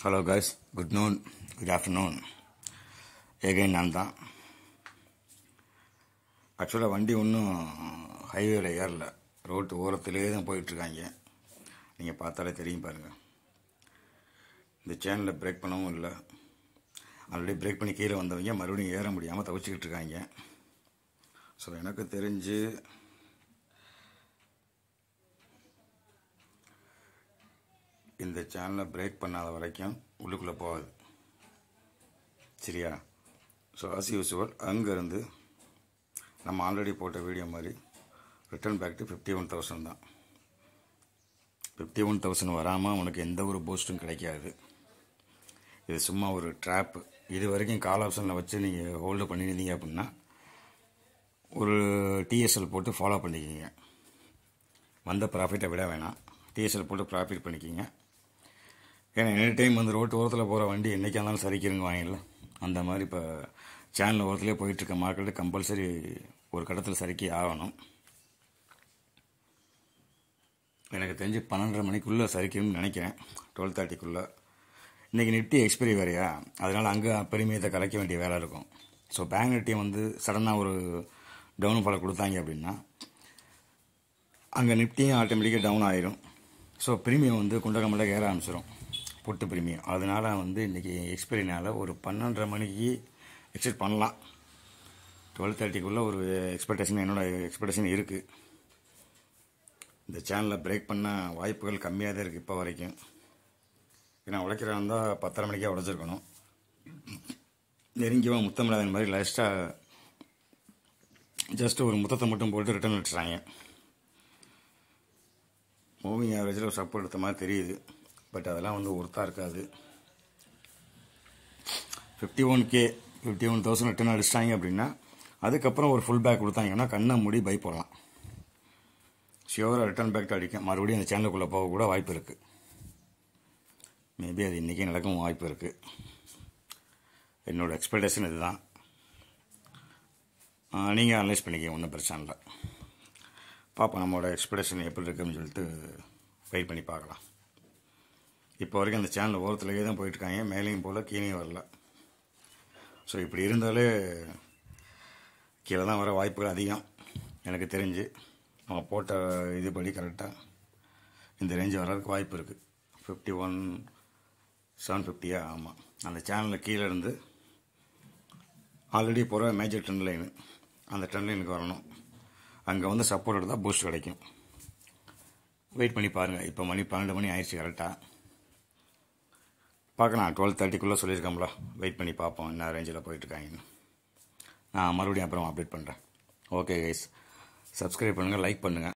Hello guys, good afternoon. Again நான் தான். ஆக்சுவலாக வண்டி ஒன்றும் ஹைவேல ஏறல, ரோட்டு ஓரத்திலே தான் போயிட்டுருக்காங்க. நீங்கள் பார்த்தாலே தெரியும் பாருங்கள். இந்த சேனலில் பிரேக் பண்ணவும் இல்லை. ஆல்ரெடி பிரேக் பண்ணி கீழே வந்தவங்க மறுபடியும் ஏற முடியாமல் தவிச்சிக்கிட்டு இருக்காங்க. ஸோ எனக்கு தெரிஞ்சு இந்த சேனலை பிரேக் பண்ணாத வரைக்கும் உள்ளுக்குள்ளே போகாது, சரியா? ஸோ ஆஸ் யூஸ்வல் அங்கேருந்து நம்ம ஆல்ரெடி போட்ட வீடியோ மாதிரி ரிட்டர்ன் பேக் டு 51,000 தான். 51,000 வராமல் உனக்கு எந்த ஒரு பூஸ்ட்டும் கிடைக்காது. இது சும்மா ஒரு ட்ராப்பு. இது வரைக்கும் கால் ஆப்ஷனில் வச்சு நீங்கள் ஹோல்டு பண்ணியிருந்தீங்க அப்படின்னா ஒரு டிஎஸ்எல் போட்டு ஃபாலோ பண்ணிக்கிங்க. வந்த ப்ராஃபிட்டை விட வேணாம், டிஎஸ்எல் போட்டு ப்ராஃபிட் பண்ணிக்கிங்க. ஏன்னா எனி டைம் வந்து ரோட்டு ஓரத்தில் போகிற வண்டி என்றைக்கா இருந்தாலும் சரிக்கிறங்க வாங்கல. அந்த மாதிரி இப்போ சேனல் ஓரத்துலேயே போயிட்டுருக்க மார்க்கெட்டு கம்பல்சரி ஒரு கடத்தில் சறுக்கி ஆகணும். எனக்கு தெரிஞ்சு 12:30 மணிக்குள்ளே சறுக்கணும்னு நினைக்கிறேன், 12:30க்குள்ளே. இன்றைக்கி நிஃப்டி எக்ஸ்பைரி வேறையா, அதனால் அங்கே பிரீமியத்தை கலைக்க வேண்டிய வேலை இருக்கும். ஸோ பேங்க் நிஃப்டி வந்து சடனாக ஒரு டவுன் ஃபாலோ கொடுத்தாங்க அப்படின்னா அங்கே நிஃப்டியும் ஆட்டோமேட்டிக்காக டவுன் ஆயிரும். ஸோ ப்ரீமியம் வந்து குண்டகமல்ல ஏற ஆரம்பிச்சிடும், புட்டு ப்ரீமியம். அதனால் வந்து இன்றைக்கி எக்ஸ்பைரினால் ஒரு 12:30 மணிக்கு எக்ஸ்பெக்ட் பண்ணலாம். 12:30க்குள்ளே ஒரு எக்ஸ்பெக்டேஷன், என்னோடய எக்ஸ்பெக்டேஷன் இருக்குது. இந்த சேனலை பிரேக் பண்ண வாய்ப்புகள் கம்மியாக தான் இருக்குது இப்போ வரைக்கும். ஏன்னா உழைக்கிறா இருந்தால் 10:30 மணிக்கே உழைச்சிருக்கணும். நெருங்கியவன் முத்தமில்லாத மாதிரி லாஸ்ட்டாக ஜஸ்ட் ஒரு முத்தத்தை மட்டும் போட்டு ரிட்டர்ன் வச்சுறாங்க. மூவிங் ஆவரேஜில் ஒரு சப்போர்ட் எடுத்த மாதிரி தெரியுது, பட் அதெல்லாம் வந்து ஒர்த்தாக இருக்காது. 51,000 ரிட்டர்ன் அடிச்சிட்டாங்க அப்படின்னா அதுக்கப்புறம் ஒரு ஃபுல் பேக் கொடுத்தாங்கன்னா கண்ணை மூடி பை போடலாம். ஷியோராக ரிட்டர்ன் பேக் அடிக்கும், மறுபடியும் அந்த சேனலுக்குள்ளே போக கூட வாய்ப்பு இருக்குது. மேபி அது இன்றைக்கி நடக்கும் வாய்ப்பு இருக்குது. என்னோடய எக்ஸ்பெக்டேஷன் இதுதான். நீங்கள் அனலைஸ் பண்ணிக்க, ஒன்றும் பிரச்சனை இல்லை. பார்ப்போம் நம்மளோட எக்ஸ்பெக்டேஷன் எப்படி இருக்குன்னு சொல்லிட்டு வெயிட் பண்ணி பார்க்கலாம். இப்போ வரைக்கும் அந்த சேனல் ஓரத்துலேயே தான் போயிட்டுருக்காங்க, மேலேயும் போல் கீழேயும் வரல. ஸோ இப்படி இருந்தாலே கீழே தான் வர வாய்ப்புகள் அதிகம் எனக்கு தெரிஞ்சு. நம்ம போட்ட இதுபடி கரெக்டாக இந்த ரேஞ்சு வர்றதுக்கு வாய்ப்பு இருக்குது. 51,750 ஆமாம். அந்த சேனலில் கீழே இருந்து ஆல்ரெடி போகிற மேஜர் ட்ரெண்ட் லைனு, அந்த ட்ரெண்ட் லைனுக்கு வரணும். அங்கே வந்து சப்போர்ட் எடுத்தால் பூஸ்ட் கிடைக்கும். வெயிட் பண்ணி பாருங்கள். இப்போ மணி 12 மணி ஆயிடுச்சு கரெக்டாக. பார்க்கலாம், 12:30க்குள்ளே சொல்லியிருக்கோம்ல. வெயிட் பண்ணி பார்ப்போம் என்ன ரேஞ்சில் போயிட்டுருக்காங்கன்னு. நான் மறுபடியும் அப்புறம் அப்டேட் பண்ணுறேன். ஓகே கைஸ், சப்ஸ்கிரைப் பண்ணுங்கள், லைக் பண்ணுங்கள்.